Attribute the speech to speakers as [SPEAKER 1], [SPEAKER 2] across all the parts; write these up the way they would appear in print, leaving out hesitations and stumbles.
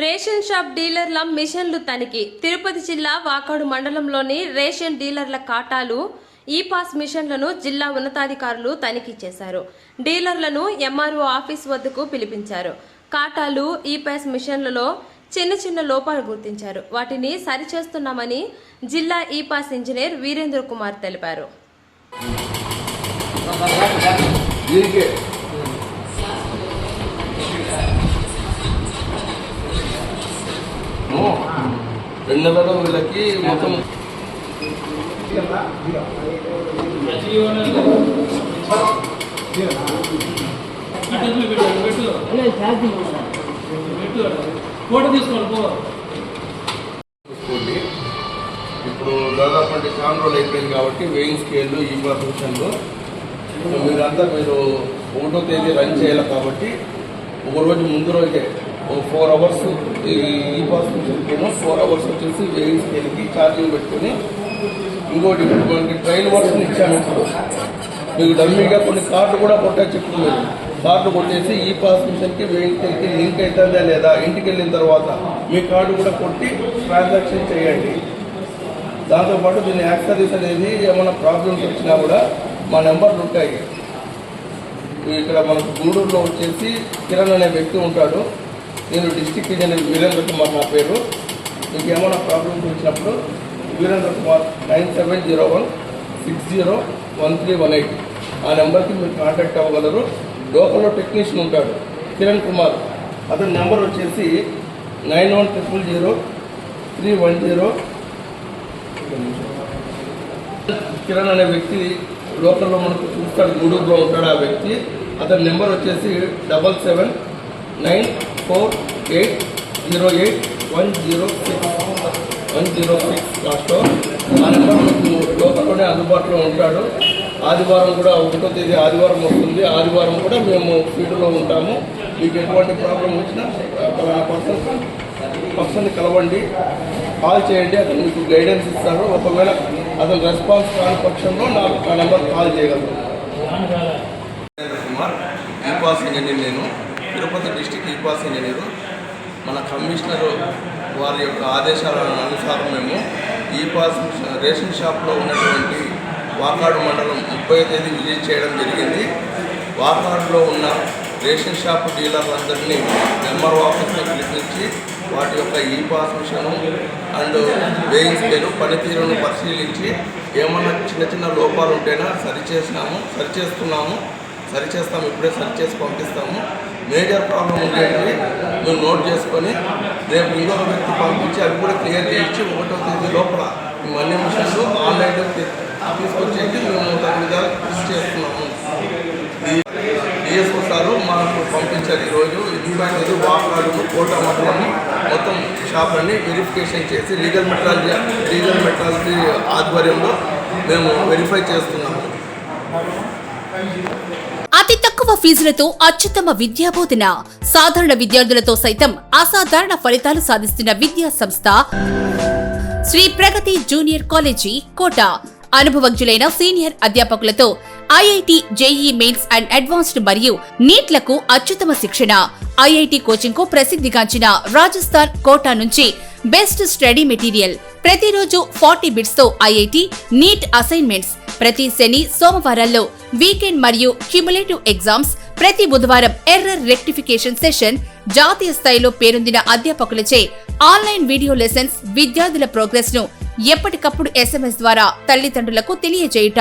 [SPEAKER 1] Ration shop డీలర్ల మిషన్లు తనిఖీ. తిరుపతి జిల్లా వాకాడు మండలంలోని రేషన్ డీలర్ల ఖాతాలు ఈ-పాస్ మిషన్లను జిల్లా ఉన్నతాధికారులు తనిఖీ చేశారు. డీలర్లను ఎంఆర్ఓ ఆఫీస్ వద్దకు పిలిపించారు. ఖాతాలు ఈ-పాస్ మిషన్లలో చిన్న లోపాలు గుర్తించారు. వాటిని సరిచేస్తున్నామని జిల్లా ఈ-పాస్ ఇంజనీర్ వీరేంద్ర కుమార్ తెలిపారు.
[SPEAKER 2] నెలలో వీళ్ళకి మొత్తం ఇప్పుడు దాదాపు అంటే చాలా రోజులు అయిపోయింది కాబట్టి వెయింగ్ స్కేళ్ళు ఈ మిషన్లు మీరు 1వ తేదీ రన్ చేయాలి కాబట్టి ఒక రోజు ముందు రోజే 4 అవర్స్ ఈ పాస్ మిషన్కి 4 అవర్స్ వచ్చేసి వెయింగ్ స్కేల్కి ఛార్జింగ్ పెట్టుకుని ఇంకోటి మనకి ట్రైన్ వర్షన్ ఇచ్చాము. ఇప్పుడు మీకు డమ్మీగా కొన్ని కార్డు కూడా కొట్టచ్చు. ఇప్పుడు మీరు కార్డు కొట్టేసి ఈ పాస్ మిషన్కి వెయింగ్ స్కేల్కి లింక్ అవుతుందా లేదా ఇంటికి వెళ్ళిన తర్వాత మీ కార్డు కూడా కొట్టి ట్రాన్సాక్షన్ చేయండి. దాంతోపాటు దీని యాక్సరీస్ అనేది ఏమైనా ప్రాబ్లమ్స్ వచ్చినా కూడా మా నెంబర్లు ఉంటాయి. ఇక్కడ మనకు గూడూరులో వచ్చేసి కిరణ్ అనే వ్యక్తి ఉంటాడు. నేను డిస్ట్రిక్ట్ ఇంజనీర్ వీరేంద్ర కుమార్ నా పేరు. మీకు ఏమైనా ప్రాబ్లమ్స్ వచ్చినప్పుడు వీరేంద్ర కుమార్ 9701601318 ఆ నెంబర్కి మీరు కాంటాక్ట్ అవ్వగలరు. లోకల్లో టెక్నీషియన్ ఉంటాడు కిరణ్ కుమార్, అతని నెంబర్ వచ్చేసి 91000310. కిరణ్ అనే వ్యక్తి లోకల్లో మనకు చూస్తాడు, గూడూరులో ఉంటాడు ఆ వ్యక్తి. అతని నెంబర్ వచ్చేసి 779808106106 లాస్ట్లో. ఆ నెంబర్ మీకు లోకల్లోనే అందుబాటులో ఉంటాడు. ఆదివారం కూడా 1వ తేదీ ఆదివారం వస్తుంది. ఆదివారం కూడా మేము ఫీల్డ్లో ఉంటాము. మీకు ఎటువంటి ప్రాబ్లం వచ్చినా పర్సన్ని కలవండి, కాల్ చేయండి. అతను మీకు గైడెన్స్ ఇస్తారు. ఒకవేళ అతను రెస్పాన్స్ కాని పక్షంలో నాకు ఆ నెంబర్ కాల్ చేయగలరు. Kumar e-pass engineer. నేను తిరుపతి డిస్టిక్ ఈ-పాస్ ఇంజనీరు. మన కమిషనర్ వారి యొక్క ఆదేశాల అనుసారం మేము ఈ-పాస్ రేషన్ షాప్లో ఉన్నటువంటి వాకాడు మండలం 30వ తేదీ విజిట్ చేయడం జరిగింది. వాకాడులో ఉన్న రేషన్ షాప్ డీలర్లందరినీ ఎంఆర్ఓ ఆఫీస్లో పిలిపించి వాటి యొక్క e-pass machine and weighing scale పనితీరును పరిశీలించి ఏమన్నా చిన్న లోపాలు ఉంటేనా సరిచేస్తాము. ఇప్పుడే సరిచేసి పంపిస్తాము. మేజర్ ప్రాబ్లం ఉండేవి మేము నోట్ చేసుకొని రేపు ఇంకొక వ్యక్తి పంపించి అవి కూడా క్లియర్ చేయించి 1వ తేదీ లోపల మనీ మిషన్లు ఆన్లైన్లో తీసుకొచ్చేసి మేము దాని మీద కృషి చేస్తున్నాము. డిఎస్ఓ సారు మాకు పంపించారు. ఈరోజు 25 వాకాడు కోట మండలం మొత్తం షాపులన్నీ వెరిఫికేషన్ చేసి లీగల్ మెట్రాలజీ ఆధ్వర్యంలో మేము వెరిఫై చేస్తున్నాము.
[SPEAKER 3] అతి తక్కువ ఫీజులతో అత్యుత్తమ విద్యాబోధన, సాధారణ విద్యార్థులతో సైతం అసాధారణ ఫలితాలు సాధిస్తున్న విద్యా సంస్థ శ్రీ ప్రగతి జూనియర్ కాలేజీ కోట. అనుభవజ్ఞులైన సీనియర్ అధ్యాపకులతో IIT, JEE mains and advanced మరియు నీట్లకు అత్యుత్తమ శిక్షణ. ఐఐటి కోచింగ్ కు ప్రసిద్ధిగాంచిన రాజస్థాన్ కోటా నుంచి బెస్ట్ స్టడీ మెటీరియల్. ప్రతిరోజు 40 బిట్స్ తో ఐఐటి, నీట్ అసైన్మెంట్స్. ప్రతి శని, సోమవారాల్లో వీకెండ్ మరియు క్యుములేటివ్ ఎగ్జామ్స్. ప్రతి బుధవారం ఎర్రర్ రెక్టిఫికేషన్ సెషన్. జాతీయ స్థాయిలో పేరొందిన అధ్యాపకులచే ఆన్లైన్ వీడియో లెసన్స్. విద్యార్థుల ప్రోగ్రెస్ ను ఎప్పటికప్పుడు SMS ద్వారా తల్లిదండ్రులకు తెలియజేయుట.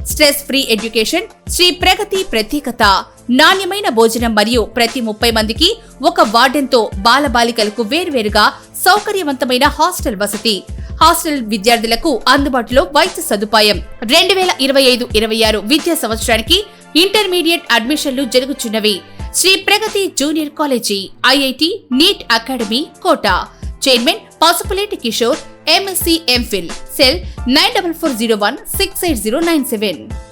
[SPEAKER 3] Stress free education. శ్రీ ప్రగతి ప్రత్యేకత నాణ్యమైన భోజనం మరియు ప్రతి 30 మందికి ఒక వార్డెన్తో బాలబాలికలకు వేర్వేరుగా సౌకర్యవంతమైన హాస్టల్ వసతి. హాస్టల్ విద్యార్థులకు అందుబాటులో వైద్య సదుపాయం. 2025-26 విద్యా సంవత్సరానికి ఇంటర్మీడియట్ అడ్మిషన్లు జరుగుచున్నవి. Shri Pragati junior college, IIT, NEET academy Kota. Chairman Pasupuleti Kishore, MSc MPhil. Cell 9440168097.